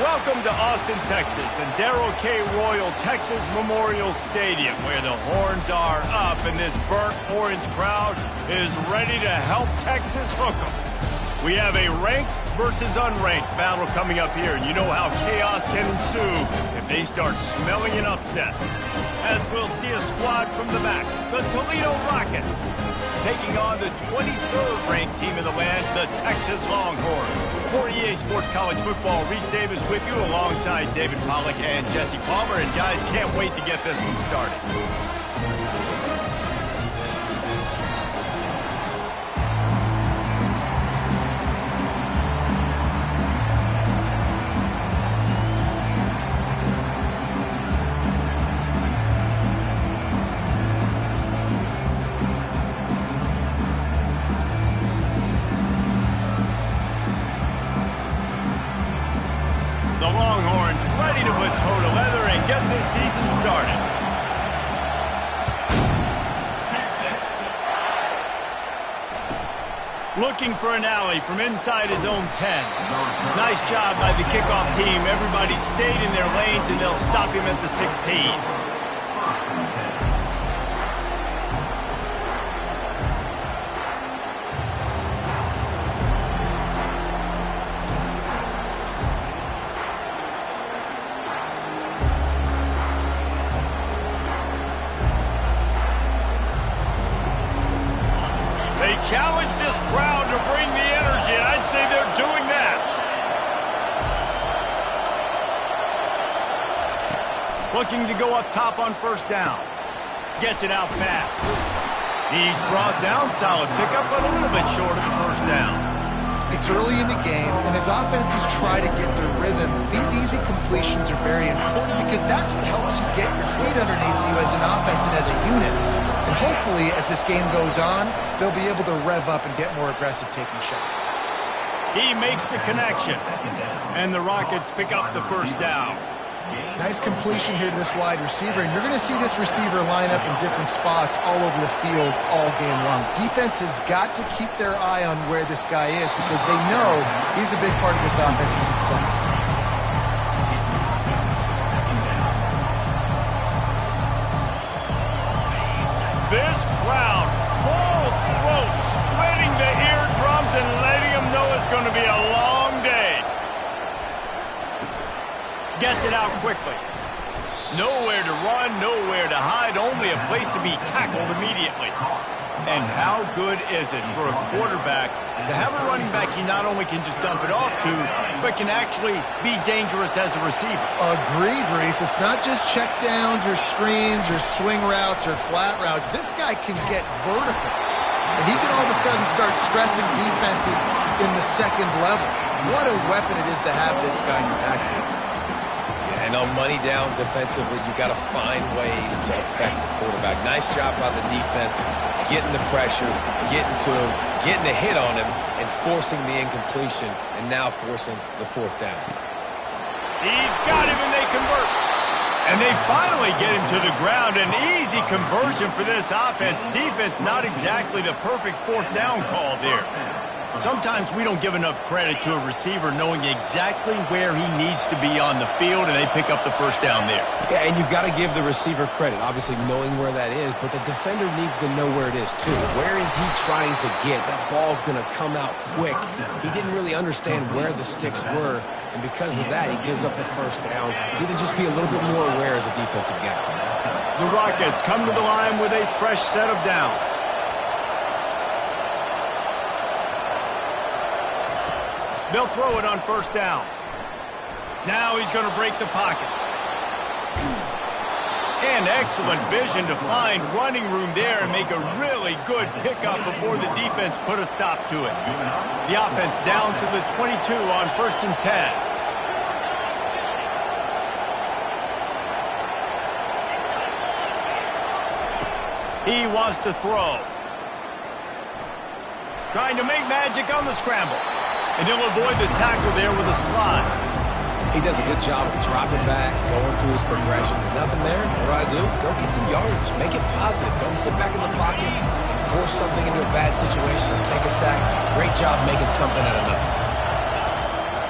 Welcome to Austin, Texas, and Darrell K. Royal Texas Memorial Stadium, where the horns are up and this burnt orange crowd is ready to help Texas hook 'em. We have a ranked versus unranked battle coming up here, and you know how chaos can ensue if they start smelling an upset. As we'll see a squad from the back, the Toledo Rockets, taking on the 23rd ranked team in the land, the Texas Longhorns. For EA Sports College Football, Reese Davis with you alongside David Pollack and Jesse Palmer. And guys, can't wait to get this one started. Season started. Looking for an alley from inside his own 10. Nice job by the kickoff team. Everybody stayed in their lanes, and they'll stop him at the 16. Challenge this crowd to bring the energy, and I'd say they're doing that. Looking to go up top on first down. Gets it out fast. He's brought down, solid pickup, but a little bit short of the first down. It's early in the game, and as offenses try to get their rhythm, these easy completions are very important because that's what helps you get your feet underneath you as an offense and as a unit. And hopefully, as this game goes on, they'll be able to rev up and get more aggressive taking shots. He makes the connection, and the Rockets pick up the first down. Nice completion here to this wide receiver, and you're going to see this receiver line up in different spots all over the field all game long. Defense has got to keep their eye on where this guy is because they know he's a big part of this offense's success. This crowd, full throat, splitting the eardrums and letting them know it's going to be a long day. Gets it out quickly. Nowhere to run, nowhere to hide, only a place to be tackled immediately. And how good is it for a quarterback to have a running back he not only can just dump it off to, but can actually be dangerous as a receiver? Agreed, Reese. It's not just check downs or screens or swing routes or flat routes. This guy can get vertical. And he can all of a sudden start stressing defenses in the second level. What a weapon it is to have this guy in your backfield. And on money down defensively, you've got to find ways to affect the quarterback. Nice job by the defense, getting the pressure, getting to him, getting a hit on him, and forcing the incompletion, and now forcing the fourth down. He's got him, and they convert. And they finally get him to the ground. An easy conversion for this offense. Defense, not exactly the perfect fourth down call there. Sometimes we don't give enough credit to a receiver knowing exactly where he needs to be on the field, and they pick up the first down there. Yeah, and you got to give the receiver credit, obviously knowing where that is, but the defender needs to know where it is too. Where is he trying to get? That ball's going to come out quick. He didn't really understand where the sticks were, and because of that, he gives up the first down. You need to just be a little bit more aware as a defensive guy. The Rockets come to the line with a fresh set of downs. They'll throw it on first down. Now he's going to break the pocket. And excellent vision to find running room there and make a really good pickup before the defense put a stop to it. The offense down to the 22 on 1st and 10. He wants to throw. Trying to make magic on the scramble. And he'll avoid the tackle there with a slide. He does a good job of dropping back, going through his progressions. Nothing there. What do? Go get some yardage. Make it positive. Don't sit back in the pocket and force something into a bad situation or take a sack. Great job making something out of nothing.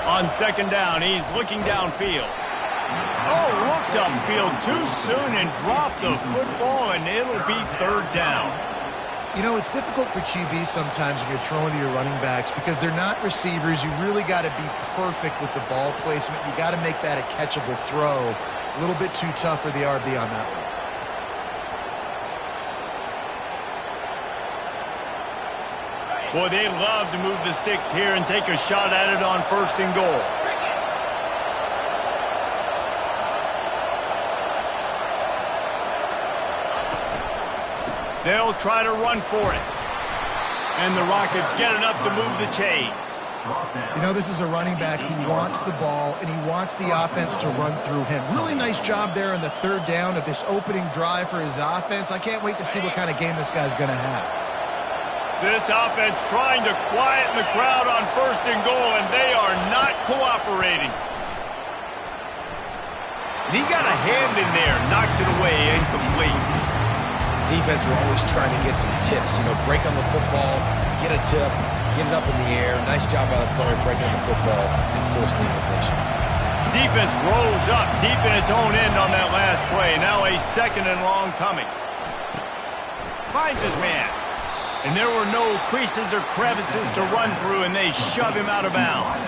On On second down, he's looking downfield. Oh, looked upfield too soon and dropped the football, and it'll be third down. You know, it's difficult for QB sometimes when you're throwing to your running backs because they're not receivers. You really got to be perfect with the ball placement. You got to make that a catchable throw. A little bit too tough for the RB on that one. Boy, they love to move the sticks here and take a shot at it on first and goal. They'll try to run for it. And the Rockets get enough to move the chains. You know, this is a running back who wants the ball, and he wants the offense to run through him. Really nice job there on the third down of this opening drive for his offense. I can't wait to see what kind of game this guy's going to have. This offense trying to quieten the crowd on first and goal, and they are not cooperating. And he got a hand in there, knocks it away, incomplete. Defense were always trying to get some tips, you know, break on the football, get a tip, get it up in the air. Nice job by the player breaking on the football and forcing the incompletion. Defense rolls up deep in its own end on that last play. Now a second and long coming. Finds his man. And there were no creases or crevices to run through, and they shove him out of bounds.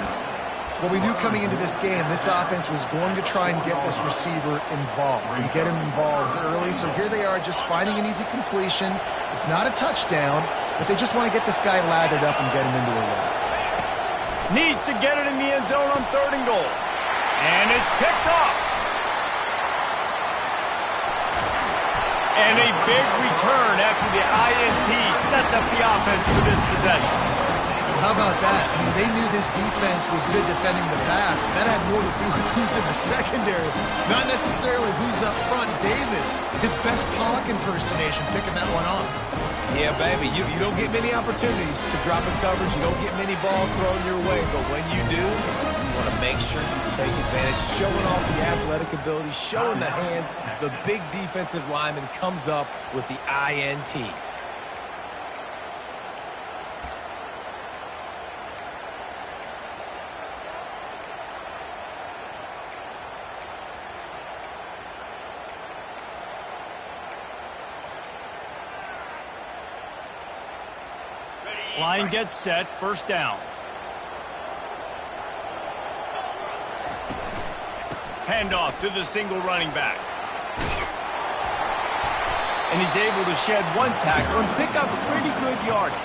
Well, we knew coming into this game, this offense was going to try and get this receiver involved and get him involved early. So here they are just finding an easy completion. It's not a touchdown, but they just want to get this guy lathered up and get him into a run. Needs to get it in the end zone on third and goal. And it's picked off. And a big return after the INT sets up the offense for this possession. How about that? I mean, they knew this defense was good defending the pass, but that had more to do with who's in the secondary, not necessarily who's up front. David, his best Pollock impersonation, picking that one off. Yeah, baby, you don't get many opportunities to drop in coverage. You don't get many balls thrown your way, but when you do, you want to make sure you take advantage, showing off the athletic ability, showing the hands. The big defensive lineman comes up with the INT. Line gets set, first down. Handoff to the single running back. And he's able to shed one tackle and pick up pretty good yardage.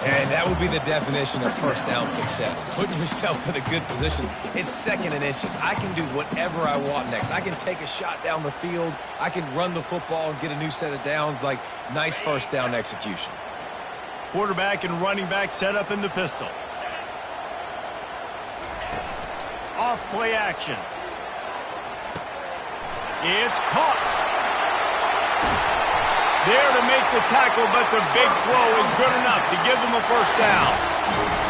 And that would be the definition of first down success. Putting yourself in a good position. It's second and inches. I can do whatever I want next. I can take a shot down the field. I can run the football and get a new set of downs. Like, nice first down execution. Quarterback and running back set up in the pistol. Off play action. It's caught. There to make the tackle, but the big throw is good enough to give them a first down.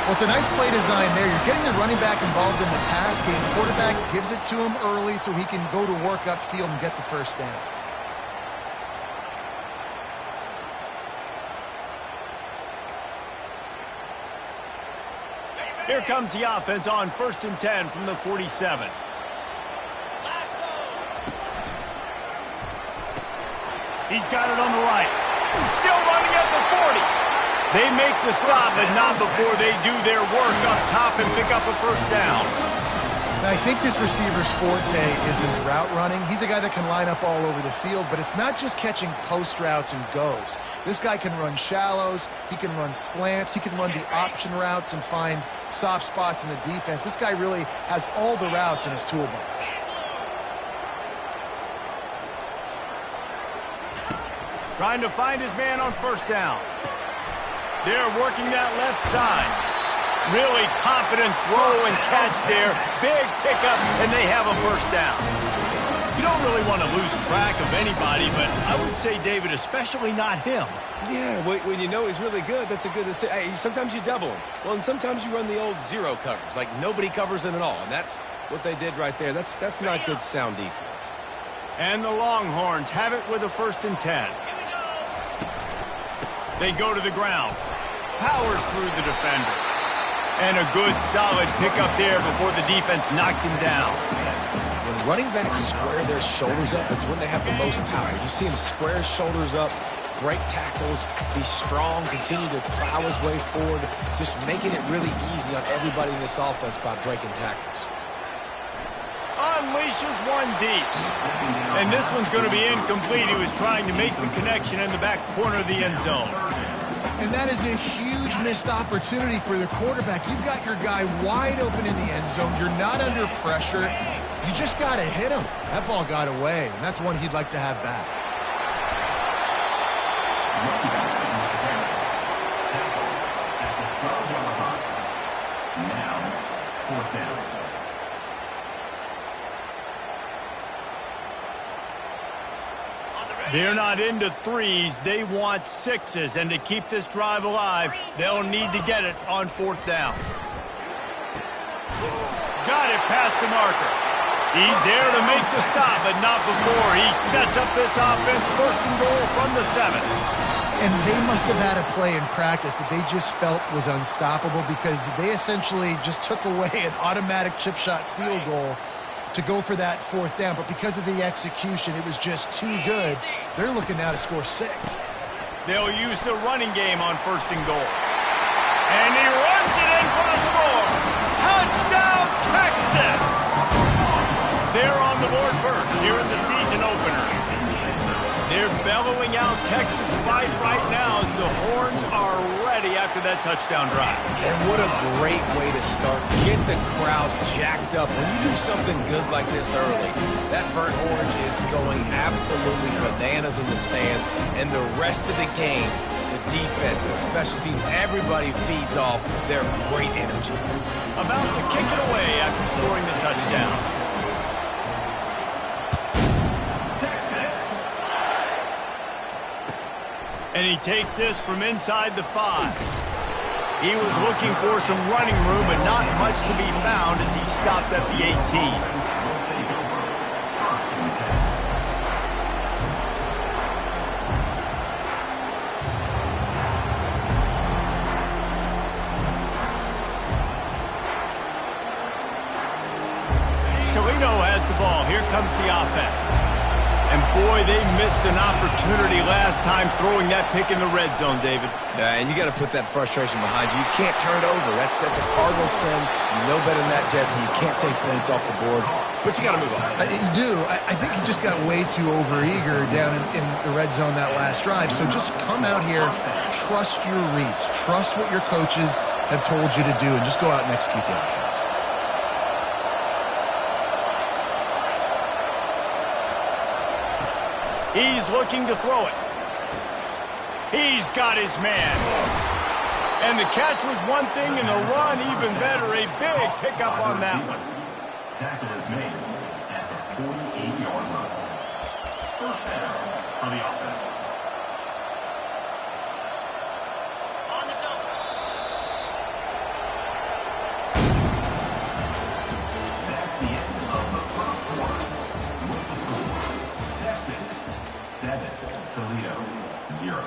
Well, it's a nice play design there. You're getting the running back involved in the pass game. The quarterback gives it to him early so he can go to work upfield and get the first down. Here comes the offense on first and 10 from the 47. He's got it on the right. Still running at the 40. They make the stop, but not before they do their work up top and pick up a first down. Now, I think this receiver's forte is his route running. He's a guy that can line up all over the field, but it's not just catching post routes and goes. This guy can run shallows, he can run slants, he can run the option routes and find soft spots in the defense. This guy really has all the routes in his toolbox. Trying to find his man on first down. They're working that left side. Really confident throw and catch there. Big pickup, and they have a first down. You don't really want to lose track of anybody, but I would say, David, especially not him. Yeah, when you know he's really good, that's a good decision. Hey, sometimes you double him. Well, and sometimes you run the old zero covers, like nobody covers him at all, and that's what they did right there. That's not good sound defense. And the Longhorns have it with a first and 10. They go to the ground. Powers through the defender. And a good, solid pickup there before the defense knocks him down. When running backs square their shoulders up, it's when they have the most power. You see him square his shoulders up, break tackles, be strong, continue to plow his way forward, just making it really easy on everybody in this offense by breaking tackles. Unleashes one deep. And this one's going to be incomplete. He was trying to make the connection in the back corner of the end zone. And that is a huge missed opportunity for the quarterback. You've got your guy wide open in the end zone. You're not under pressure. You just got to hit him. That ball got away, and that's one he'd like to have back. Now, fourth down. They're not into threes. They want sixes. And to keep this drive alive, they'll need to get it on fourth down. Got it past the marker. He's there to make the stop, but not before. He sets up this offense, first and goal from the 7. And they must have had a play in practice that they just felt was unstoppable because they essentially just took away an automatic chip shot field goal to go for that fourth down. But because of the execution, it was just too good. They're looking now to score 6. They'll use the running game on first and goal. And he runs it in for the score. Touchdown, Texas! They're on the board first here in the season opener. They're bellowing out Texas fight right now as the horns are ready after that touchdown drive. And what a great way to start. Get the crowd jacked up. When you do something good like this early, that burnt orange is going absolutely bananas in the stands. And the rest of the game, the defense, the special teams, everybody feeds off their great energy. About to kick it away after scoring the touchdown. And he takes this from inside the 5. He was looking for some running room, but not much to be found as he stopped at the 18. Toledo has the ball. Here comes the offense. And boy, they missed an opportunity last time throwing that pick in the red zone, David. And you got to put that frustration behind you. You can't turn it over. That's a cardinal sin. You know better than that, Jesse. You can't take points off the board. But you got to move on. You do. I think he just got way too overeager down in the red zone that last drive. So just come out here, trust your reads, trust what your coaches have told you to do, and just go out and execute the offense. He's looking to throw it. He's got his man. And the catch was one thing, and the run even better. A big pickup on that one. Tackle is made at the 48-yard line. First down for the offense. On the double. That's the end of the first quarter. With the score, Texas 7, Toledo 0.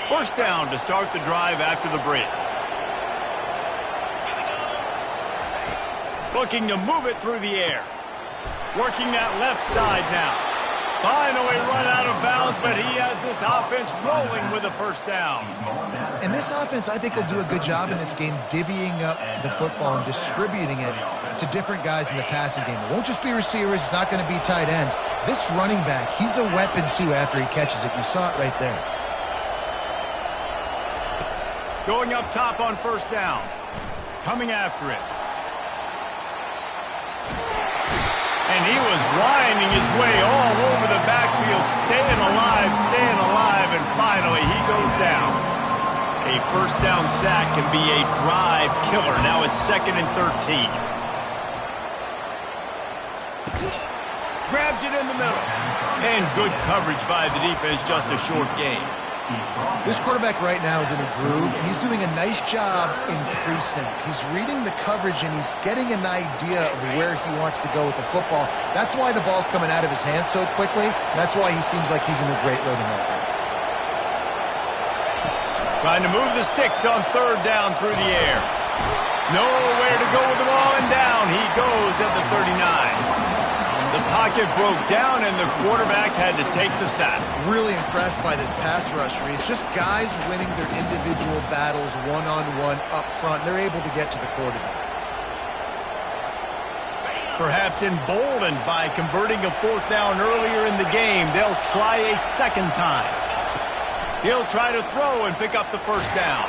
First down to start the drive after the break. Looking to move it through the air. Working that left side now. Finally run out of bounds, but he has this offense rolling with a first down. And this offense, I think, will do a good job in this game divvying up the football and distributing it to different guys in the passing game. It won't just be receivers. It's not going to be tight ends. This running back, he's a weapon, too, after he catches it. You saw it right there. Going up top on first down. Coming after it. And he was winding his way all over the backfield, staying alive, and finally he goes down. A first down sack can be a drive killer. Now it's 2nd and 13. Grabs it in the middle. And good coverage by the defense, just a short gain. This quarterback right now is in a groove, and he's doing a nice job in pre-snap. He's reading the coverage, and he's getting an idea of where he wants to go with the football. That's why the ball's coming out of his hands so quickly. That's why he seems like he's in a great rhythm right now. Trying to move the sticks on third down through the air. Nowhere to go with the ball, and down he goes at the 39. The pocket broke down, and the quarterback had to take the sack. Really impressed by this pass rush, Reese. Just guys winning their individual battles one-on-one up front. They're able to get to the quarterback. Perhaps emboldened by converting a fourth down earlier in the game, they'll try a second time. He'll try to throw and pick up the first down.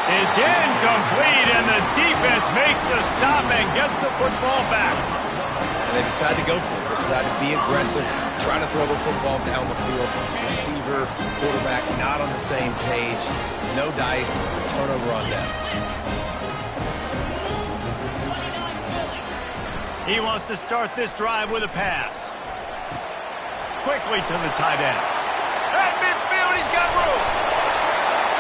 It's incomplete, and the defense makes a stop and gets the football back. And they decide to go for it. They decide to be aggressive, try to throw the football down the field. Receiver, quarterback, not on the same page. No dice, turnover on downs. He wants to start this drive with a pass. Quickly to the tight end. At midfield, he's got room.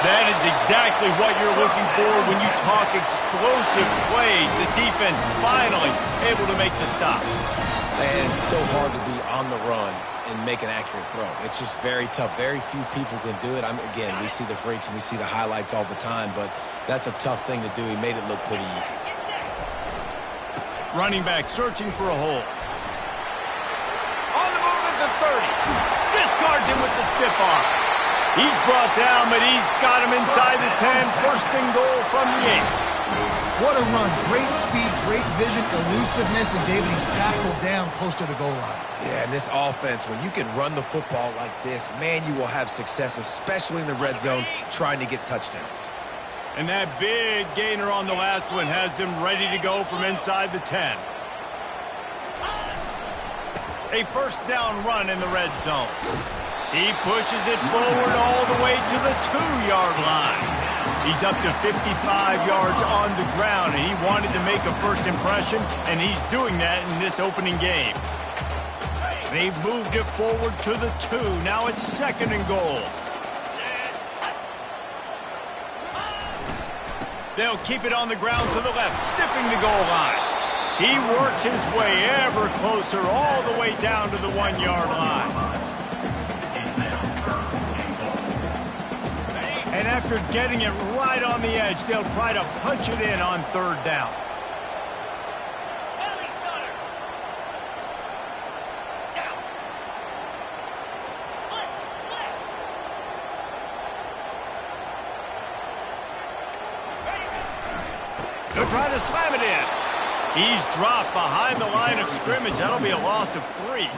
That is exactly what you're looking for when you talk explosive plays. The defense finally able to make the stop. And it's so hard to be on the run and make an accurate throw. It's just very tough. Very few people can do it. Again, we see the freaks and we see the highlights all the time, but that's a tough thing to do. He made it look pretty easy. Running back searching for a hole. On the move at the 30. Discards him with the stiff arm. He's brought down, but he's got him inside the 10. First and goal from the 8. What a run. Great speed, great vision, elusiveness, and David, he's tackled down close to the goal line. Yeah, and this offense, when you can run the football like this, man, you will have success, especially in the red zone, trying to get touchdowns. And that big gainer on the last one has him ready to go from inside the 10. A first down run in the red zone. He pushes it forward all the way to the 2-yard line. He's up to 55 yards on the ground, and he wanted to make a first impression, and he's doing that in this opening game. They've moved it forward to the 2. Now it's second and goal. They'll keep it on the ground to the left, sniffing the goal line. He works his way ever closer all the way down to the 1-yard line. And after getting it right on the edge, they'll try to punch it in on third down. They'll try to slam it in. He's dropped behind the line of scrimmage. That'll be a loss of 3.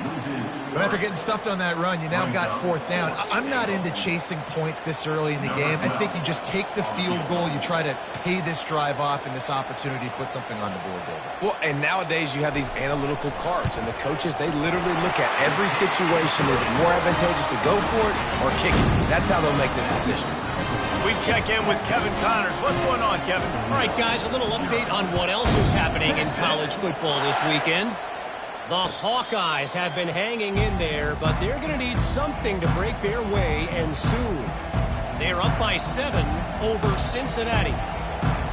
But after getting stuffed on that run, you now got fourth down. I'm not into chasing points this early in the game. I think you just take the field goal. You try to pay this drive off and this opportunity to put something on the board, David. Well, and nowadays you have these analytical cards, and the coaches, they literally look at every situation. Is it more advantageous to go for it or kick it? That's how they'll make this decision. We check in with Kevin Connors. What's going on, Kevin? All right, guys, a little update on what else is happening in college football this weekend. The Hawkeyes have been hanging in there, but they're going to need something to break their way, and soon. They're up by 7 over Cincinnati.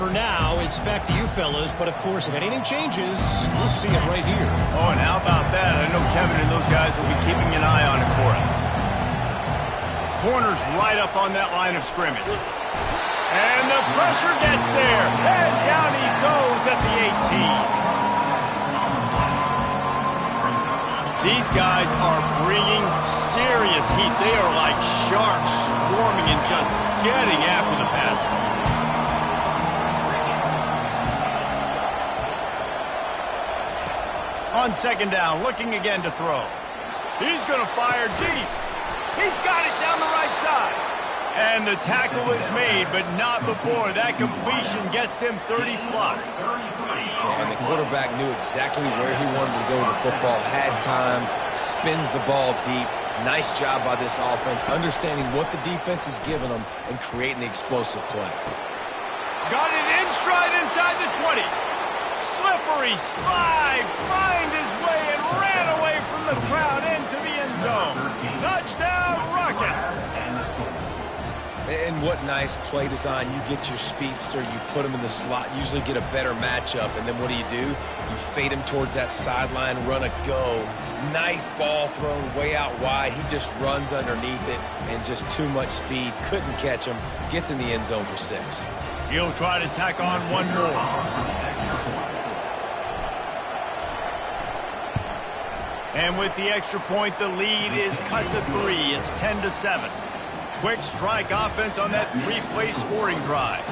For now, it's back to you fellas, but of course, if anything changes, we'll see it right here. Oh, and how about that? I know Kevin and those guys will be keeping an eye on it for us. Corner's right up on that line of scrimmage. And the pressure gets there. And down he goes at the 18. These guys are bringing serious heat. They are like sharks swarming and just getting after the passer. On second down, looking again to throw. He's going to fire deep. He's got it down the right side. And the tackle is made, but not before. That completion gets them 30-plus. And the quarterback knew exactly where he wanted to go with the football, had time, spins the ball deep. Nice job by this offense, understanding what the defense is giving them and creating the explosive play. Got it in stride inside the 20. Slippery slide, find his way and ran away from the crowd into the end zone. Touchdown, Rockets. And what nice play design. You get your speedster, you put him in the slot, usually get a better matchup, and then what do? You fade him towards that sideline, run a go. Nice ball thrown way out wide. He just runs underneath it, and just too much speed. Couldn't catch him. Gets in the end zone for 6. He'll try to tack on one more. And with the extra point, the lead is cut to 3. It's 10-7. Quick strike offense on that 3-play scoring drive.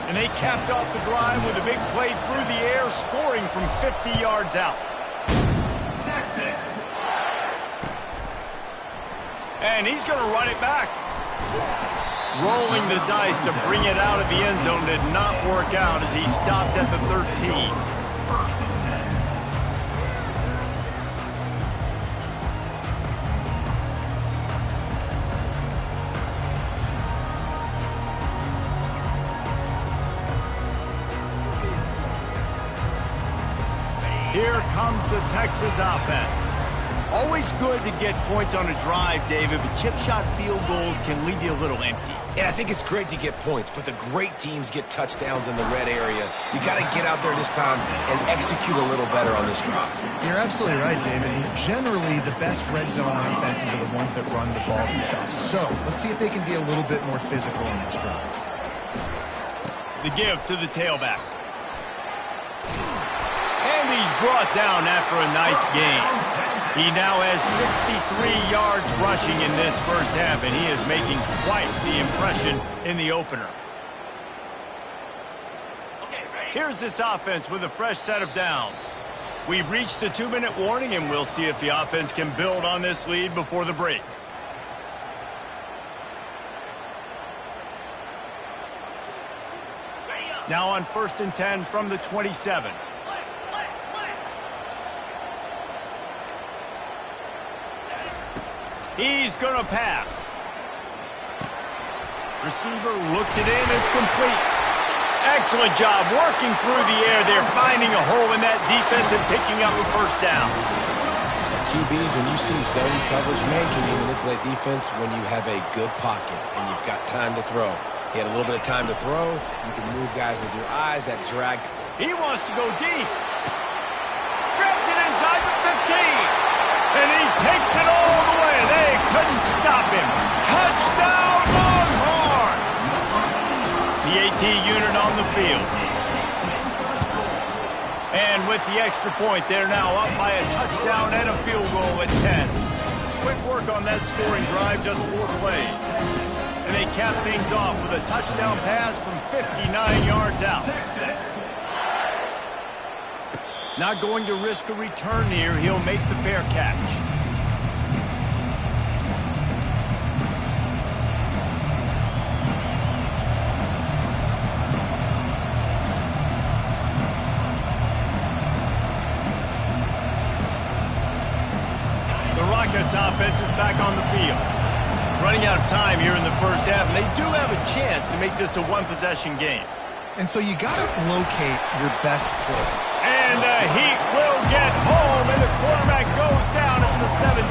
And they capped off the drive with a big play through the air, scoring from 50 yards out. Texas. And he's going to run it back. Rolling the dice to bring it out of the end zone did not work out as he stopped at the 13. Here comes the Texas offense. Always good to get points on a drive, David, but chip shot field goals can leave you a little empty. And I think it's great to get points, but the great teams get touchdowns in the red area. You got to get out there this time and execute a little better on this drive. You're absolutely right, David. Generally, the best red zone offenses are the ones that run the ball themselves. So let's see if they can be a little bit more physical in this drive. The give to the tailback. And he's brought down after a nice game. He now has 63 yards rushing in this first half, and he is making quite the impression in the opener. Here's this offense with a fresh set of downs. We've reached the 2-minute warning, and we'll see if the offense can build on this lead before the break. Now on 1st and 10 from the 27. He's going to pass. Receiver looks it in. It's complete. Excellent job working through the air there, finding a hole in that defense and picking up a first down. QBs, when you see zone coverage, man, can you manipulate defense when you have a good pocket and you've got time to throw. He had a little bit of time to throw. You can move guys with your eyes. That drag. He wants to go deep. Grabs it inside the 15. And he takes it all the way. They couldn't stop him. Touchdown, Longhorn! The AT unit on the field. And with the extra point, they're now up by a touchdown and a field goal at 10. Quick work on that scoring drive, just 4 plays. And they cap things off with a touchdown pass from 59 yards out. Not going to risk a return here. He'll make the fair catch. The Rockets offense is back on the field. Running out of time here in the first half, and they do have a chance to make this a one-possession game. And so you got to locate your best play. And the Heat will get home, and the quarterback goes down at the 17.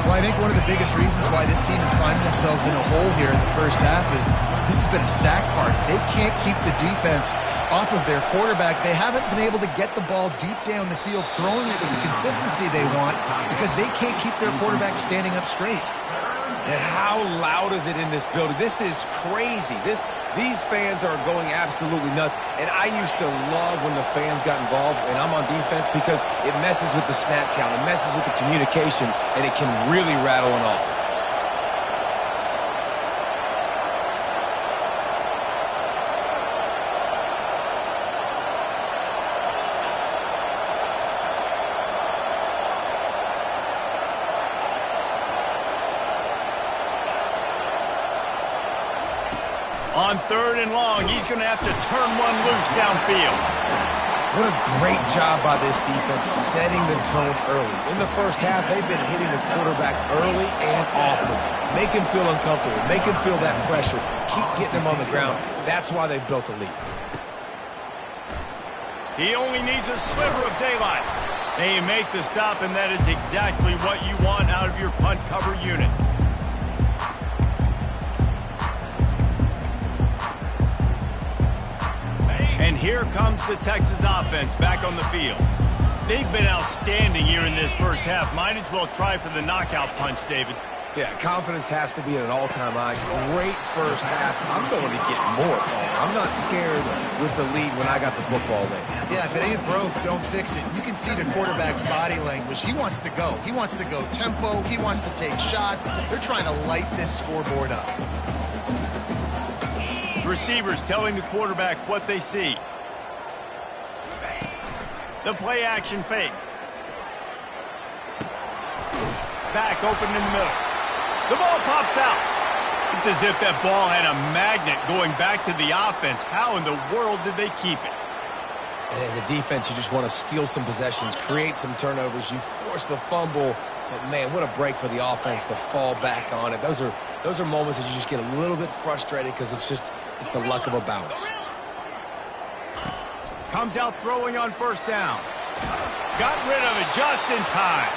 Well, I think one of the biggest reasons why this team is finding themselves in a hole here in the first half is this has been a sack party. They can't keep the defense off of their quarterback. They haven't been able to get the ball deep down the field, throwing it with the consistency they want because they can't keep their quarterback standing up straight. And how loud is it in this building? This is crazy. These fans are going absolutely nuts. And I used to love when the fans got involved, and I'm on defense because it messes with the snap count. It messes with the communication, and it can really rattle an offense. On 3rd and long, he's going to have to turn one loose downfield. What a great job by this defense setting the tone early. In the first half, they've been hitting the quarterback early and often. Make him feel uncomfortable. Make him feel that pressure. Keep getting him on the ground. That's why they've built a lead. He only needs a sliver of daylight. They make the stop, and that is exactly what you want out of your punt cover units. here comes the Texas offense back on the field. They've been outstanding here in this first half. Might as well try for the knockout punch, David. Yeah, confidence has to be at an all-time high. Great first half. I'm going to get more, Paul. I'm not scared with the lead when I got the football late. Yeah, if it ain't broke, don't fix it. You can see the quarterback's body language. He wants to go. He wants to go tempo. He wants to take shots. They're trying to light this scoreboard up. Receivers telling the quarterback what they see. The play action fake. Back open in the middle. The ball pops out. It's as if that ball had a magnet going back to the offense. How in the world did they keep it? And as a defense, you just want to steal some possessions, create some turnovers. You force the fumble. But, man, what a break for the offense to fall back on it. Those are moments that you just get a little bit frustrated because it's the luck of a bounce. Comes out throwing on first down. Got rid of it just in time.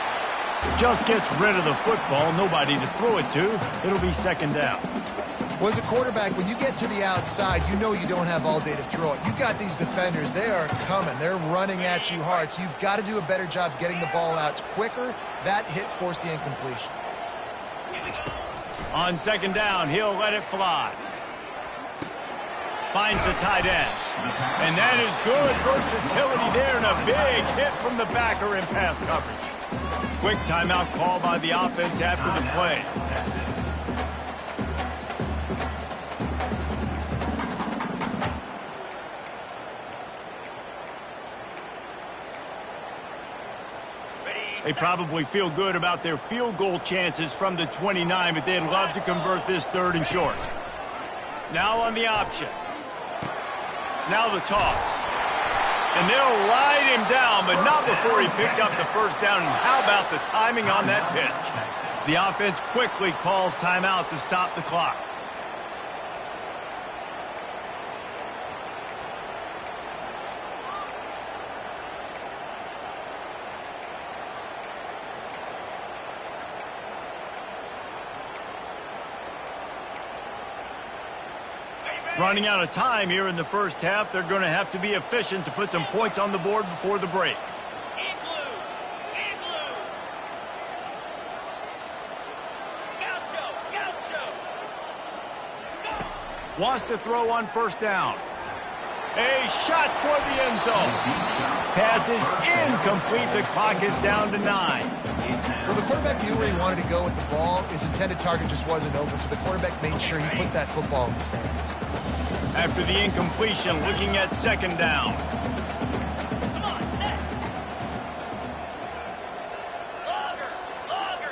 Just gets rid of the football. Nobody to throw it to. It'll be second down. Well, as a quarterback, when you get to the outside, you know you don't have all day to throw it. You got these defenders. They are coming. They're running at you hard. So you've got to do a better job getting the ball out quicker. That hit forced the incompletion. On second down, he'll let it fly. Finds the tight end. And that is good versatility there and a big hit from the backer in pass coverage. Quick timeout call by the offense after the play. They probably feel good about their field goal chances from the 29, but they'd love to convert this third and short. Now on the option. Now the toss. And they'll ride him down, but not before he picks up the first down. And how about the timing on that pitch? The offense quickly calls timeout to stop the clock. Running out of time here in the first half. They're going to have to be efficient to put some points on the board before the break. Wants to throw on first down. A shot toward the end zone. Pass is incomplete. The clock is down to 9. Well, the quarterback knew where he wanted to go with the ball. His intended target just wasn't open, so the quarterback made sure he put that football in the stands. After the incompletion, looking at second down. Come on, set. Longer.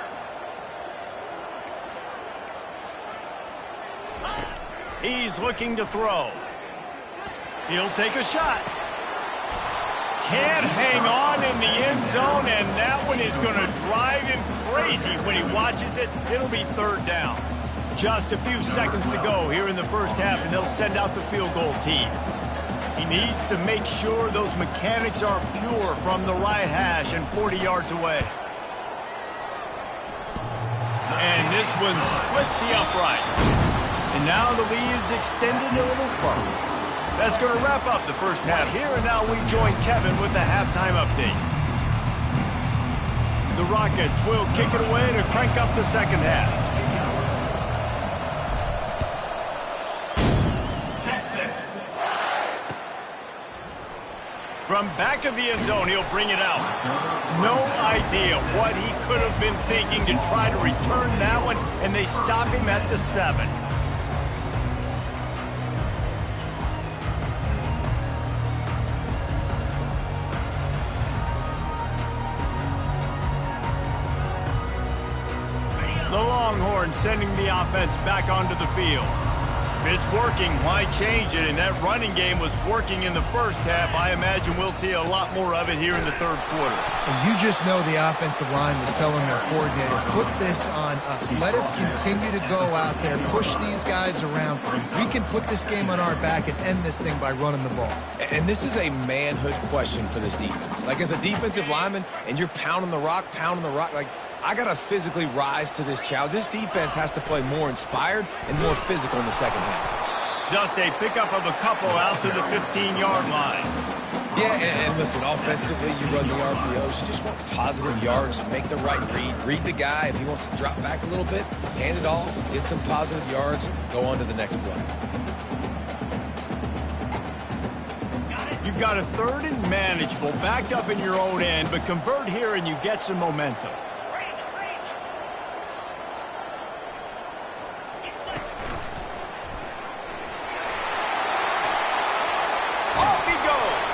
He's looking to throw. He'll take a shot. Can't hang on in the end zone, and that one is going to drive him crazy when he watches it. It'll be third down. Just a few seconds to go here in the first half, and they'll send out the field goal team. He needs to make sure those mechanics are pure from the right hash and 40 yards away. And this one splits the uprights. And now the lead is extended a little further. That's going to wrap up the first half here, and now we join Kevin with the halftime update. The Rockets will kick it away to crank up the second half. Texas. From back of the end zone, he'll bring it out. No idea what he could have been thinking to try to return that one, and they stop him at the 7. The Longhorns sending the offense back onto the field. If it's working, why change it? And that running game was working in the first half. I imagine we'll see a lot more of it here in the third quarter. And you just know the offensive line was telling their coordinator, put this on us. Let us continue to go out there, push these guys around. We can put this game on our back and end this thing by running the ball. And this is a manhood question for this defense. Like, as a defensive lineman, and you're pounding the rock, like, I got to physically rise to this challenge. This defense has to play more inspired and more physical in the second half. Just a pickup of a couple out to the 15-yard line. Yeah, and listen, offensively, you run the RPOs. You just want positive yards, make the right read. Read the guy. If he wants to drop back a little bit, hand it off, get some positive yards, go on to the next play. You've got a 3rd and manageable, backed up in your own end, but convert here and you get some momentum. Off he goes!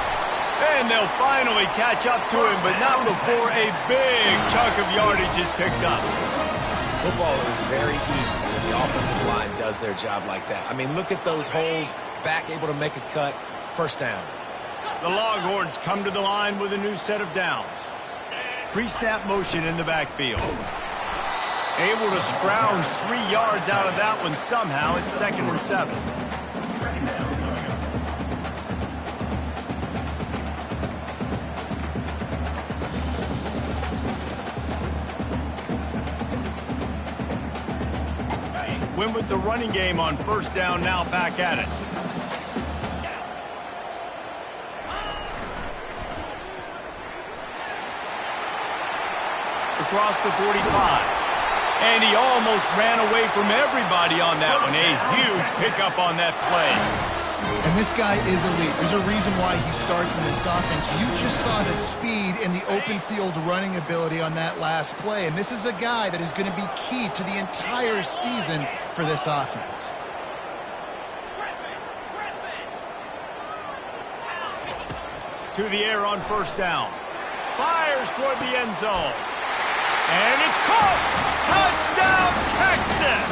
And they'll finally catch up to him, but not before a big chunk of yardage is picked up. Football is very easy when the offensive line does their job like that. I mean, look at those holes, back able to make a cut, first down. The Longhorns come to the line with a new set of downs. Pre-snap motion in the backfield. Able to scrounge 3 yards out of that one somehow. It's 2nd and 7. Win with the running game on first down, now back at it. Across the 45. And he almost ran away from everybody on that one. A huge pickup on that play. And this guy is elite. There's a reason why he starts in this offense. You just saw the speed and the open field running ability on that last play. And this is a guy that is going to be key to the entire season for this offense. To the air on first down. Fires toward the end zone. And it's caught! Touchdown, Texas!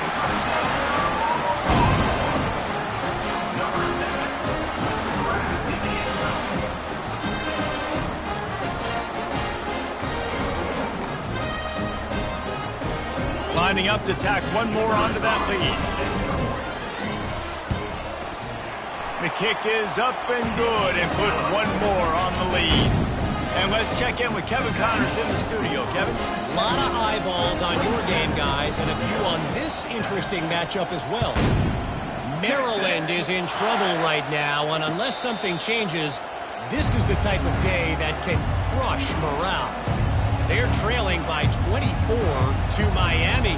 Lining up to tack one more onto that lead. The kick is up and good and put one more on the lead. And let's check in with Kevin Connors in the studio. Kevin? A lot of eyeballs on your game, guys, and a few on this interesting matchup as well. Maryland is in trouble right now, and unless something changes, this is the type of day that can crush morale. They're trailing by 24 to Miami.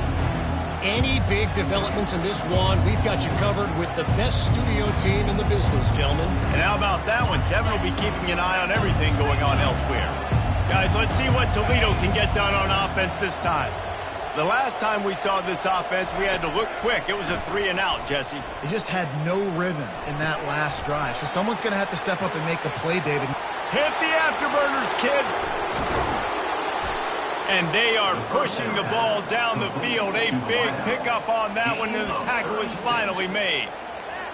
Any big developments in this one, we've got you covered with the best studio team in the business, gentlemen. And how about that one? Kevin will be keeping an eye on everything going on elsewhere. Guys, let's see what Toledo can get done on offense this time. The last time we saw this offense, we had to look quick. It was a 3-and-out, Jesse. They just had no rhythm in that last drive. So someone's going to have to step up and make a play, David. Hit the afterburners, kid. And they are pushing the ball down the field. A big pickup on that one, and the tackle is finally made.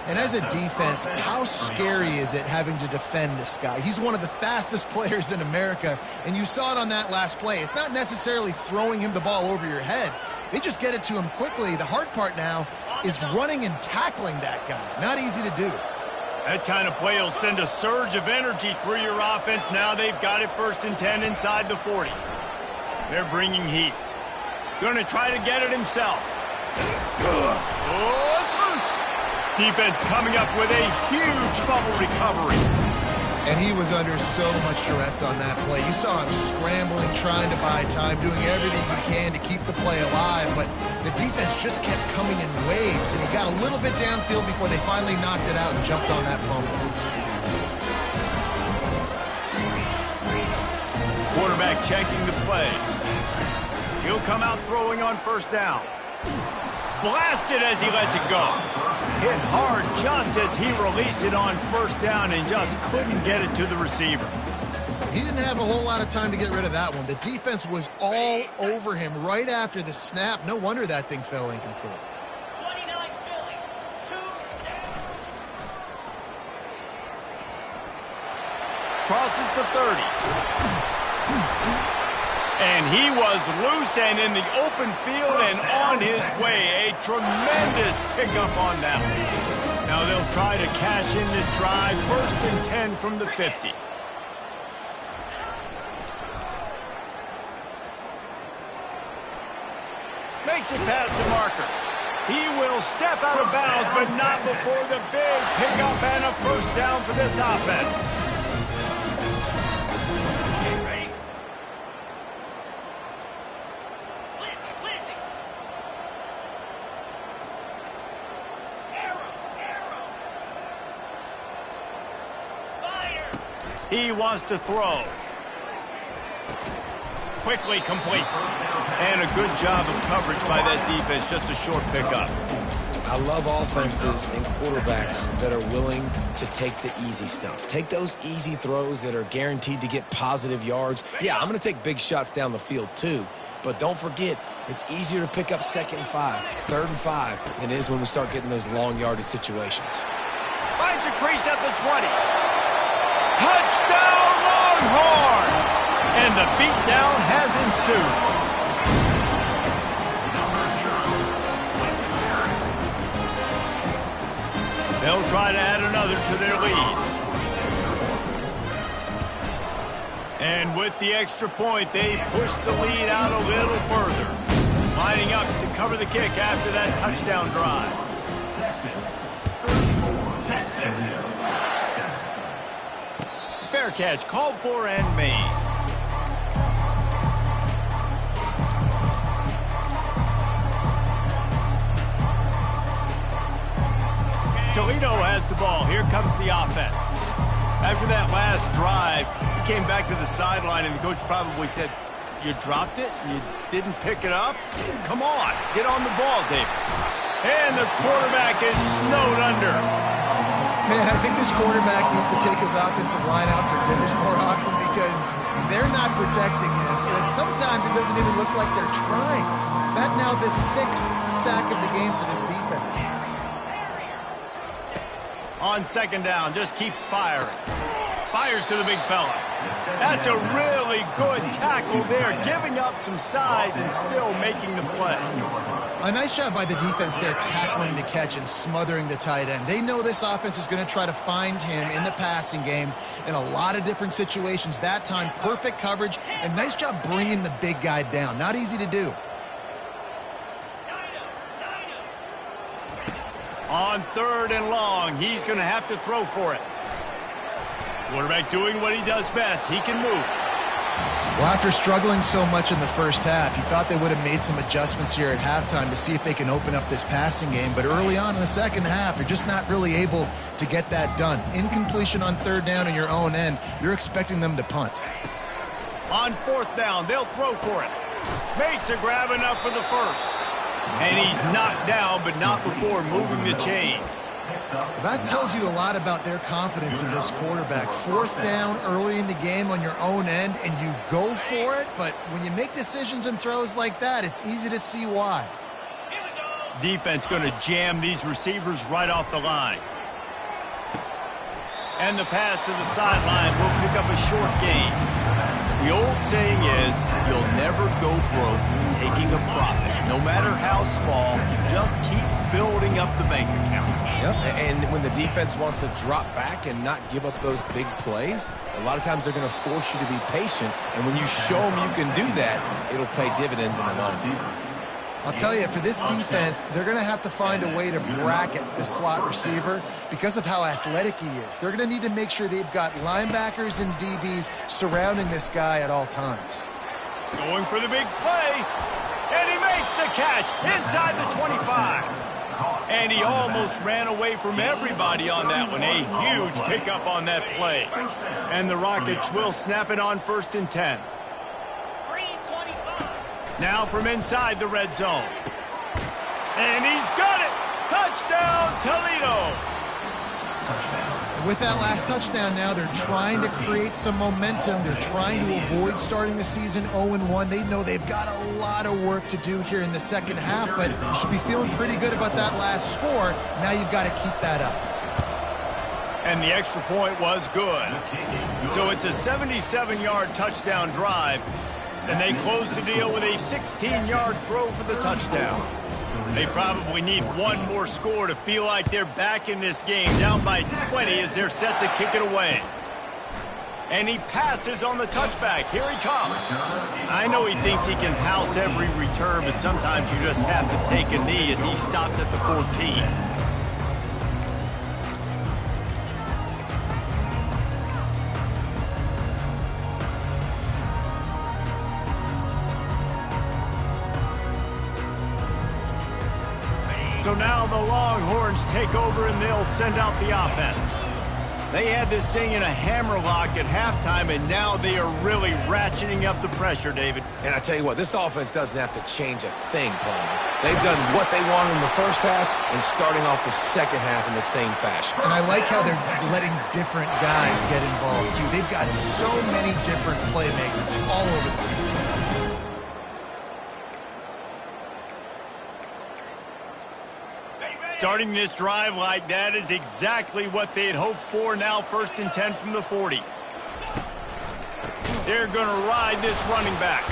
And as a defense, how scary is it having to defend this guy? He's one of the fastest players in America, and you saw it on that last play. It's not necessarily throwing him the ball over your head. They just get it to him quickly. The hard part now is running and tackling that guy. Not easy to do. That kind of play will send a surge of energy through your offense. Now they've got it 1st and 10 inside the 40. They're bringing heat. Going to try to get it himself. Oh, it's loose. Defense coming up with a huge fumble recovery. And he was under so much stress on that play. You saw him scrambling, trying to buy time, doing everything he can to keep the play alive. But the defense just kept coming in waves, and he got a little bit downfield before they finally knocked it out and jumped on that fumble. Quarterback checking the play. He'll come out throwing on first down. Blasted as he lets it go. Hit hard just as he released it on first down and just couldn't get it to the receiver. He didn't have a whole lot of time to get rid of that one. The defense was all over him right after the snap. No wonder that thing fell incomplete. 29 Philly. 2 down. Crosses the 30. And he was loose and in the open field and on his way. A tremendous pickup on that one. Now they'll try to cash in this drive. 1st and 10 from the 50. Makes it past the marker. He will step out of bounds, but not before the big pickup and a first down for this offense. Okay, ready? Listen. Arrow. Spider. He wants to throw. Quickly complete. And a good job of coverage by that defense. Just a short pickup. I love offenses and quarterbacks that are willing to take the easy stuff. Take those easy throws that are guaranteed to get positive yards. Yeah, I'm going to take big shots down the field too. But don't forget, it's easier to pick up 2nd and 5, 3rd and 5 than it is when we start getting those long yardage situations. Finds a crease at the 20. Touchdown Longhorns! And the beatdown has ensued. They'll try to add another to their lead. And with the extra point, they push the lead out a little further. Lining up to cover the kick after that touchdown drive. Fair catch, called for and made. Toledo has the ball. Here comes the offense. After that last drive, he came back to the sideline, and the coach probably said, "You dropped it? You didn't pick it up? Come on, get on the ball, David." And the quarterback is snowed under. Man, I think this quarterback needs to take his offensive line out for dinners more often because they're not protecting him. And sometimes it doesn't even look like they're trying. That now the 6th sack of the game for this defense. On 2nd down, just keeps firing. Fires to the big fella. That's a really good tackle there, giving up some size and still making the play. A nice job by the defense there, tackling the catch and smothering the tight end. They know this offense is going to try to find him in the passing game in a lot of different situations. That time, perfect coverage, and nice job bringing the big guy down. Not easy to do. On 3rd and long, he's going to have to throw for it. Quarterback doing what he does best. He can move. Well, after struggling so much in the first half, you thought they would have made some adjustments here at halftime to see if they can open up this passing game. But early on in the second half, you're just not really able to get that done. Incompletion on 3rd down in your own end, you're expecting them to punt. On 4th down, they'll throw for it. Makes a grab enough for the first. And he's knocked down, but not before moving the chains. That tells you a lot about their confidence in this quarterback. 4th down early in the game on your own end, and you go for it. But when you make decisions and throws like that, it's easy to see why. Defense going to jam these receivers right off the line. And the pass to the sideline will pick up a short gain. The old saying is, you'll never go broke taking a profit. No matter how small, just keep building up the bank account. Yep, and when the defense wants to drop back and not give up those big plays, a lot of times they're going to force you to be patient, and when you show them you can do that, it'll pay dividends in the long run. I'll tell you, for this defense, they're going to have to find a way to bracket the slot receiver because of how athletic he is. They're going to need to make sure they've got linebackers and DBs surrounding this guy at all times. Going for the big play, and he makes the catch inside the 25. And he almost ran away from everybody on that one. A huge pickup on that play. And the Rockets will snap it on 1st and 10. Now from inside the red zone. And he's got it! Touchdown, Toledo! With that last touchdown now, they're trying to create some momentum. They're trying to avoid starting the season 0-1. They know they've got a lot of work to do here in the second half, but you should be feeling pretty good about that last score. Now you've got to keep that up. And the extra point was good. So it's a 77-yard touchdown drive. And they close the deal with a 16-yard throw for the touchdown. They probably need one more score to feel like they're back in this game, down by 20 as they're set to kick it away. And he passes on the touchback. Here he comes. I know he thinks he can house every return, but sometimes you just have to take a knee as he stopped at the 14. So now the Longhorns take over and they'll send out the offense. They had this thing in a hammerlock at halftime, and now they are really ratcheting up the pressure, David. And I tell you what, this offense doesn't have to change a thing, Palmer. They've done what they wanted in the first half and starting off the second half in the same fashion. And I like how they're letting different guys get involved, too. They've got so many different playmakers all over the field. Starting this drive like that is exactly what they had hoped for. Now 1st and 10 from the 40. They're going to ride this running back.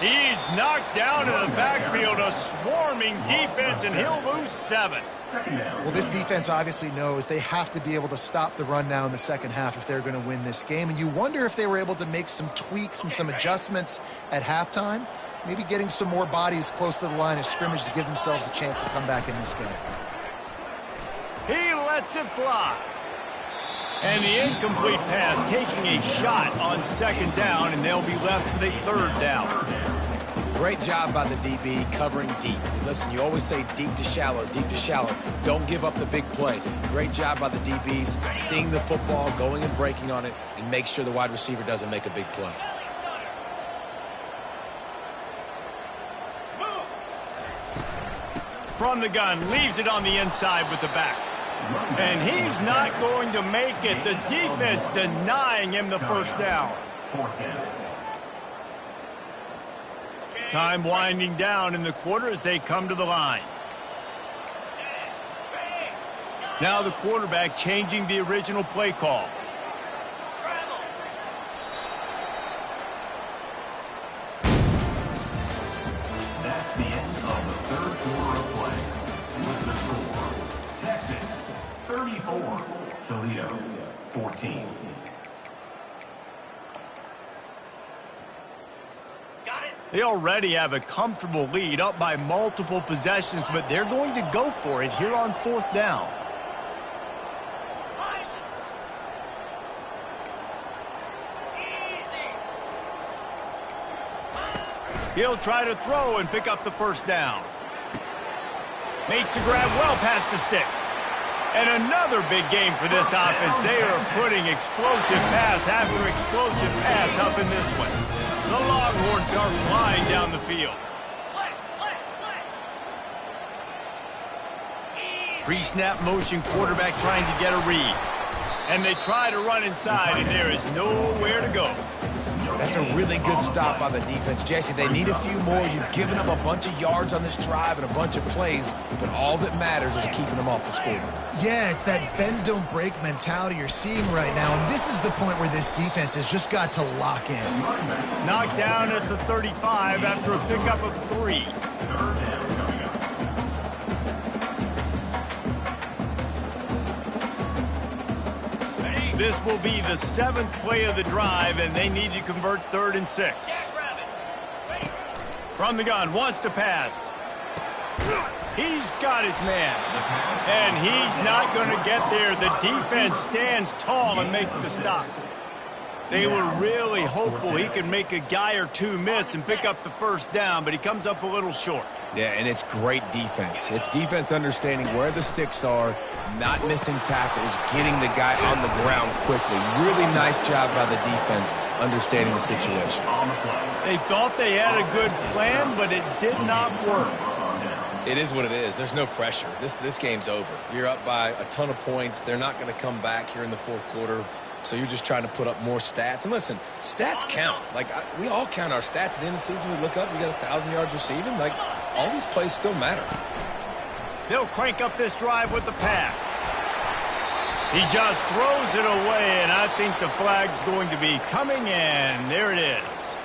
He's knocked down in the backfield, a swarming defense, and he'll lose 7. Well, this defense obviously knows they have to be able to stop the run now in the second half if they're going to win this game. And you wonder if they were able to make some tweaks and some adjustments at halftime. Maybe getting some more bodies close to the line of scrimmage to give themselves a chance to come back in this game. He lets it fly. And the incomplete pass taking a shot on 2nd down, and they'll be left with a 3rd down. Great job by the DB covering deep. Listen, you always say deep to shallow, deep to shallow. Don't give up the big play. Great job by the DBs, seeing the football, going and breaking on it, and make sure the wide receiver doesn't make a big play. From the gun, leaves it on the inside with the back. And he's not going to make it. The defense denying him the 1st down. Time winding down in the quarter as they come to the line. Now the quarterback changing the original play call. That's the end of the 3rd quarter of play. With the score, Texas 34, Toledo 14. They already have a comfortable lead, up by multiple possessions, but they're going to go for it here on 4th down. He'll try to throw and pick up the 1st down. Makes the grab well past the sticks. And another big game for this offense. They are putting explosive pass after explosive pass up in this one. The Longhorns are flying down the field. Pre-snap motion quarterback trying to get a read. And they try to run inside, and there is nowhere to go. That's a really good stop by the defense. Jesse, they need a few more. You've given them a bunch of yards on this drive and a bunch of plays, but all that matters is keeping them off the scoreboard. Yeah, it's that bend, don't break mentality you're seeing right now, and this is the point where this defense has just got to lock in. Knocked down at the 35 after a pickup of 3. This will be the 7th play of the drive, and they need to convert 3rd and 6. From the gun, wants to pass. He's got his man. And he's not going to get there. The defense stands tall and makes the stop. They were really hopeful he could make a guy or two miss and pick up the 1st down, but he comes up a little short. Yeah, and it's great defense. It's defense understanding where the sticks are, not missing tackles, getting the guy on the ground quickly. Really nice job by the defense understanding the situation. They thought they had a good plan, but it did not work. It is what it is. There's no pressure. This game's over. You're up by a ton of points. They're not going to come back here in the 4th quarter. So you're just trying to put up more stats. And listen, stats count. We all count our stats at the end of the season. We look up, we got 1,000 yards receiving. All these plays still matter. They'll crank up this drive with the pass. He just throws it away, and I think the flag's going to be coming in. There it is.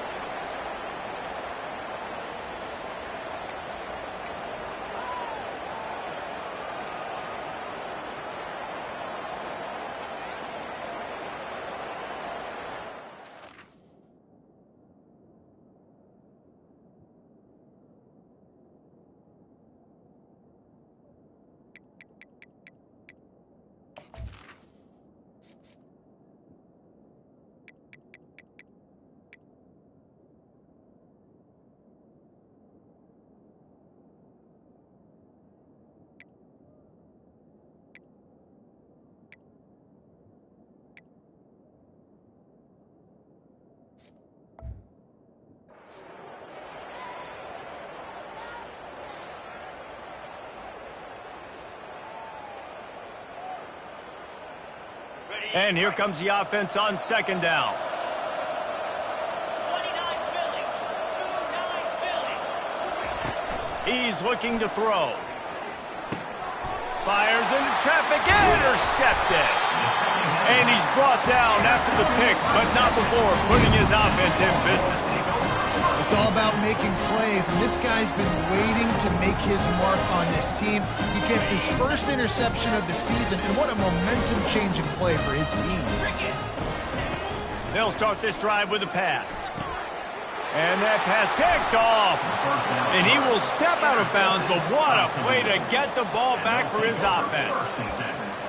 And here comes the offense on second down. 29 Philly. 29 Philly. He's looking to throw. Fires into traffic, intercepted. And he's brought down after the pick, but not before putting his offense in business. It's all about making plays, and this guy's been waiting to make his mark on this team. He gets his first interception of the season, and what a momentum-changing play for his team. They'll start this drive with a pass. And that pass picked off. And he will step out of bounds, but what a play to get the ball back for his offense.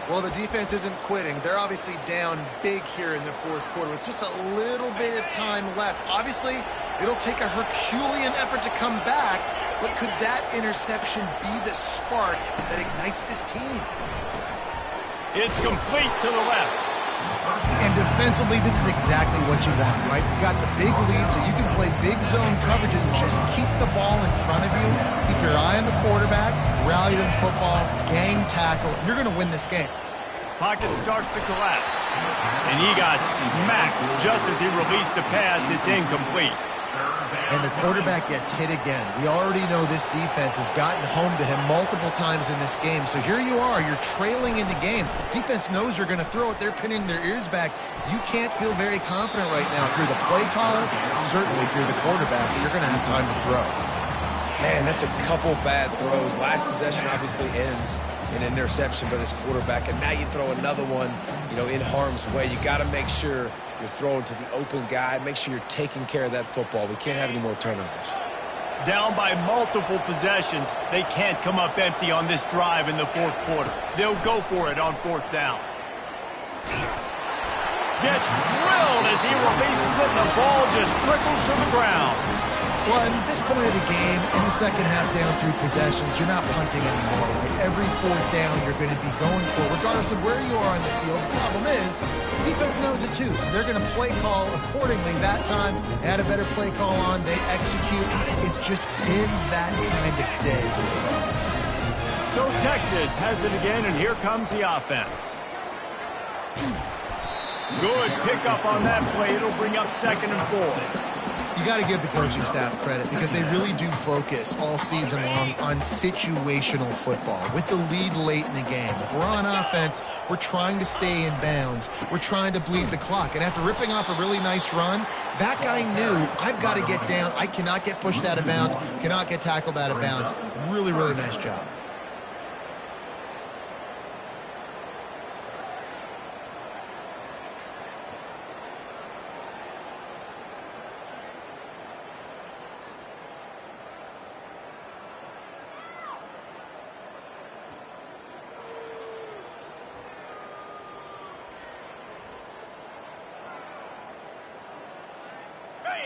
Well, the defense isn't quitting. They're obviously down big here in the fourth quarter with just a little bit of time left. Obviously, it'll take a Herculean effort to come back, but could that interception be the spark that ignites this team? It's complete to the left. And defensively, this is exactly what you want, right? You got the big lead, so you can play big zone coverages. Just keep the ball in front of you. Keep your eye on the quarterback. Rally to the football. Gang tackle. You're going to win this game. Pocket starts to collapse. And he got smacked just as he released the pass. It's incomplete. And the quarterback gets hit again. We already know this defense has gotten home to him multiple times in this game. So here you are. You're trailing in the game. Defense knows you're going to throw it. They're pinning their ears back. You can't feel very confident right now if you're the play caller, certainly if you're the quarterback, that you're going to have time to throw. Man, that's a couple bad throws. Last possession obviously ends in an interception by this quarterback, and now you throw another one, in harm's way. You got to make sure you're throwing to the open guy. Make sure you're taking care of that football. We can't have any more turnovers. Down by multiple possessions, they can't come up empty on this drive in the fourth quarter. They'll go for it on fourth down. Gets drilled as he releases it, and the ball just trickles to the ground. Well, at this point of the game, in the second half down 3 possessions, you're not punting anymore. Right? Every fourth down you're going to be going for, regardless of where you are on the field. The problem is, the defense knows it too, so they're going to play call accordingly. That time, they had a better play call on. They execute. It's just been that kind of day for this offense. So Texas has it again, and here comes the offense. Good pickup on that play. It'll bring up 2nd and 4. You got to give the coaching staff credit because they really do focus all season long on situational football with the lead late in the game. If we're on offense, we're trying to stay in bounds. We're trying to bleed the clock. And after ripping off a really nice run, that guy knew, I've got to get down. I cannot get pushed out of bounds, cannot get tackled out of bounds. Really, really nice job.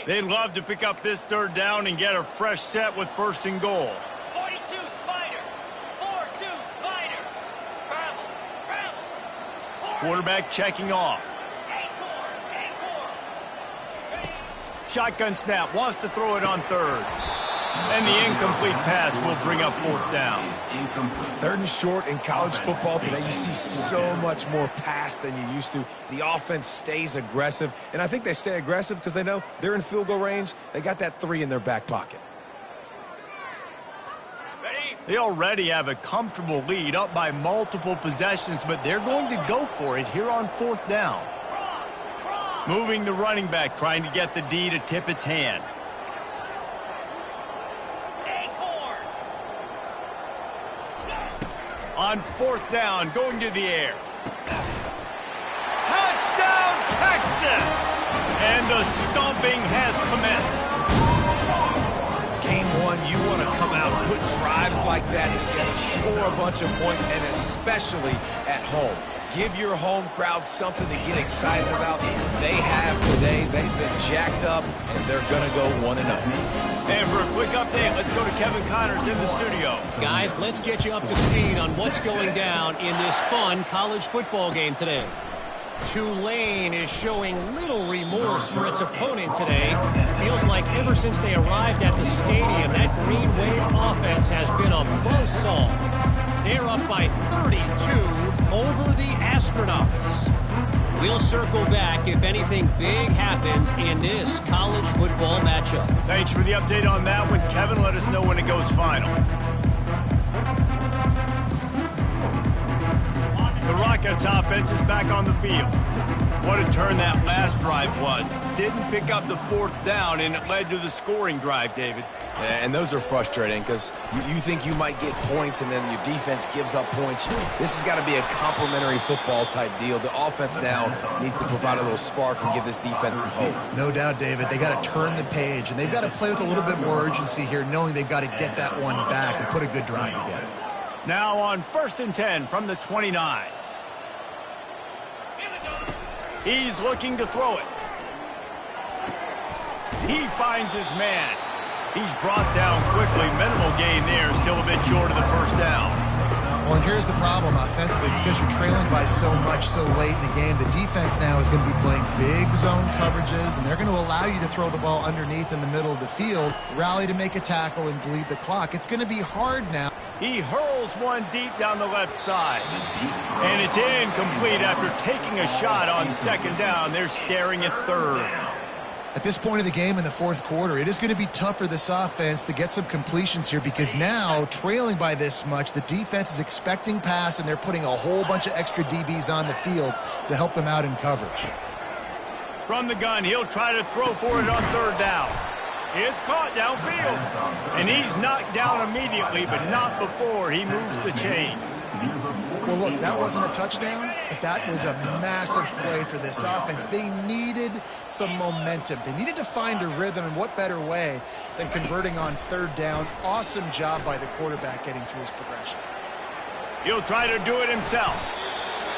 They'd love to pick up this third down and get a fresh set with 1st and goal. 42 Spider. 4-2 Spider. Travel. Quarterback checking off. Acorn. Shotgun snap, wants to throw it on 3rd. And the incomplete pass will bring up 4th down. 3rd and short in college football today. You see so much more pass than you used to. The offense stays aggressive, and I think they stay aggressive because they know they're in field goal range. They got that 3 in their back pocket. Ready? They already have a comfortable lead up by multiple possessions, but they're going to go for it here on 4th down. Moving the running back, trying to get the D to tip its hand. On 4th down, going to the air. Touchdown, Texas! And the stomping has commenced. Game 1, you want to come out, put drives like that together, score a bunch of points, and especially at home. Give your home crowd something to get excited about. They have today. They've been jacked up, and they're going to go 1-0. And for a quick update, let's go to Kevin Connors in the studio. Guys, let's get you up to speed on what's going down in this fun college football game today. Tulane is showing little remorse for its opponent today. Feels like ever since they arrived at the stadium, that Green Wave offense has been a buzzsaw. They're up by 32 over the Astronauts. We'll circle back if anything big happens in this college football matchup. Thanks for the update on that one, Kevin. Let us know when it goes final. The Rockets offense is back on the field. What a turn that last drive was. Didn't pick up the 4th down, and it led to the scoring drive, David. And those are frustrating because you think you might get points and then your defense gives up points. This has got to be a complementary football type deal. The offense now needs to provide a little spark and give this defense some hope. No doubt, David. They got to turn the page, and they've got to play with a little bit more urgency here, knowing they've got to get that one back and put a good drive together. Now on 1st and 10 from the 29. He's looking to throw it. He finds his man. He's brought down quickly. Minimal gain there. Still a bit short of the 1st down. Well, and here's the problem offensively. Because you're trailing by so much so late in the game, the defense now is going to be playing big zone coverages, and they're going to allow you to throw the ball underneath in the middle of the field, rally to make a tackle, and bleed the clock. It's going to be hard now. He hurls one deep down the left side. And it's incomplete after taking a shot on 2nd down. They're staring at 3rd. At this point of the game in the 4th quarter, it is going to be tough for this offense to get some completions here because now, trailing by this much, the defense is expecting pass, and they're putting a whole bunch of extra DBs on the field to help them out in coverage. From the gun, he'll try to throw for it on 3rd down. It's caught downfield. And he's knocked down immediately, but not before he moves the chains. Well, look, that wasn't a touchdown, but that was a massive play for this offense. They needed some momentum. They needed to find a rhythm, and what better way than converting on 3rd down. Awesome job by the quarterback getting through his progression. He'll try to do it himself.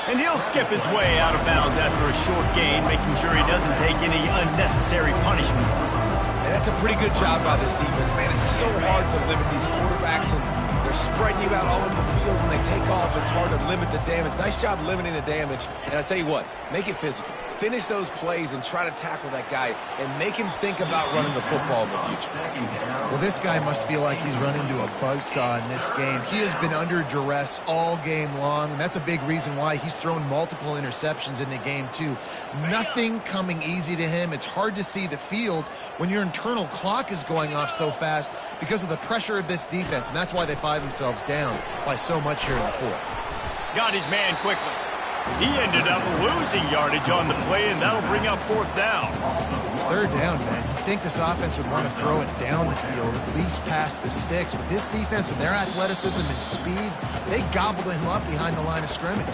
And he'll skip his way out of bounds after a short gain, making sure he doesn't take any unnecessary punishment. And that's a pretty good job by this defense, man. It's so hard to limit these quarterbacks, and they're spreading you out all over the field. When they take off, it's hard to limit the damage. Nice job limiting the damage. And I tell you what, make it physical. Finish those plays and try to tackle that guy and make him think about running the football in the future. Well, this guy must feel like he's run into a buzzsaw in this game. He has been under duress all game long, and that's a big reason why he's thrown multiple interceptions in the game, too. Nothing coming easy to him. It's hard to see the field when your internal clock is going off so fast because of the pressure of this defense, and that's why they find themselves down by so much here in the 4th. Got his man quickly. He ended up losing yardage on the play, and that'll bring up 4th down. 3rd down, man. You think this offense would want to throw it down the field, at least past the sticks. But this defense and their athleticism and speed, they gobbled him up behind the line of scrimmage.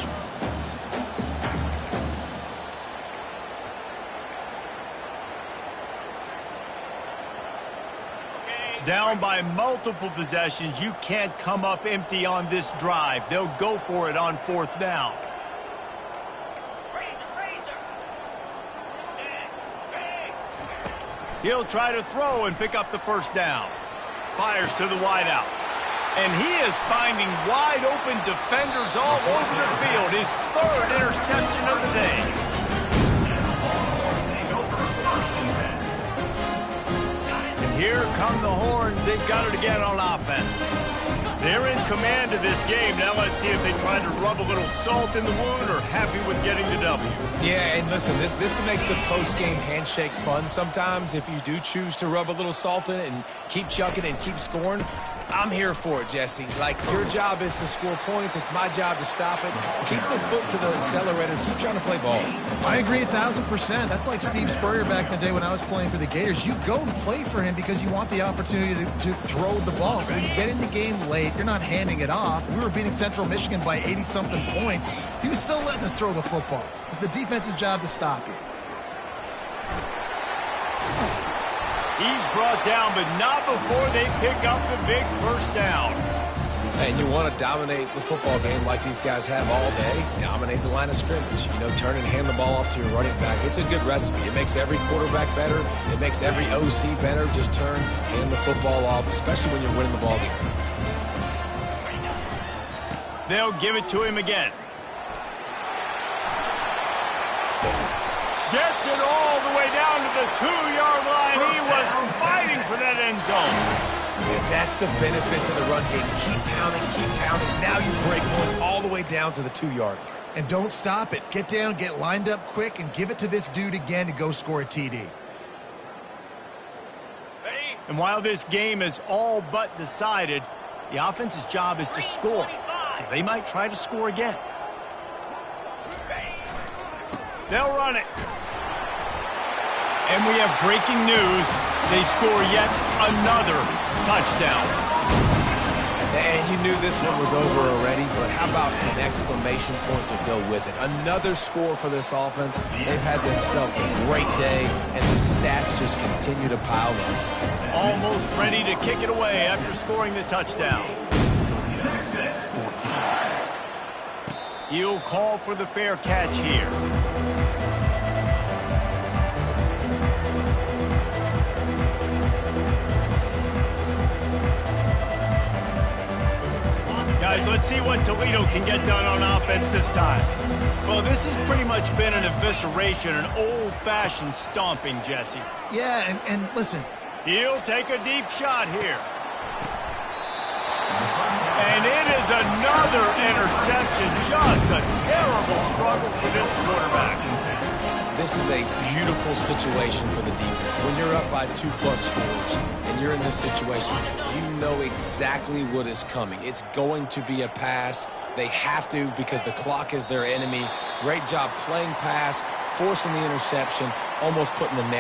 Down by multiple possessions, you can't come up empty on this drive. They'll go for it on 4th down. He'll try to throw and pick up the 1st down. Fires to the wideout. And he is finding wide open defenders all over the field. His 3rd interception of the day. And here come the Horns. They've got it again on offense. They're in command of this game. Now let's see if they try to rub a little salt in the wound or happy with getting the W. Yeah, and listen, this makes the post-game handshake fun sometimes. If you do choose to rub a little salt in it and keep chucking and keep scoring, I'm here for it, Jesse. Like, your job is to score points. It's my job to stop it. Keep the foot to the accelerator. Keep trying to play ball. I agree 1,000%. That's like Steve Spurrier back in the day when I was playing for the Gators. You go and play for him because you want the opportunity to throw the ball. So when you get in the game late, you're not handing it off. We were beating Central Michigan by 80-something points. He was still letting us throw the football. It's the defense's job to stop you. He's brought down, but not before they pick up the big 1st down. And you want to dominate the football game like these guys have all day. Dominate the line of scrimmage. You know, turn and hand the ball off to your running back. It's a good recipe. It makes every quarterback better. It makes every OC better. Just turn, hand the football off, especially when you're winning the ball game. They'll give it to him again. Gets it all the way down to the 2-yard line. He was fighting for that end zone. Yeah, that's the benefit to the run game. Keep pounding, keep pounding. Now you break one all the way down to the 2-yard line. And don't stop it. Get down, get lined up quick, and give it to this dude again to go score a TD. Ready? And while this game is all but decided, the offense's job is to score. So they might try to score again. They'll run it. And we have breaking news. They score yet another touchdown. And you knew this one was over already, but how about an exclamation point to go with it? Another score for this offense. They've had themselves a great day, and the stats just continue to pile up. Almost ready to kick it away after scoring the touchdown. He'll call for the fair catch here. Guys, let's see what Toledo can get done on offense this time. Well, this has pretty much been an evisceration, an old-fashioned stomping, Jesse. Yeah, and listen. He'll take a deep shot here. And it is another interception. Just a terrible struggle for this quarterback. This is a beautiful situation for the defense. When you're up by 2+ scores and you're in this situation, you know exactly what is coming. It's going to be a pass. They have to because the clock is their enemy. Great job playing pass, forcing the interception, almost putting the nail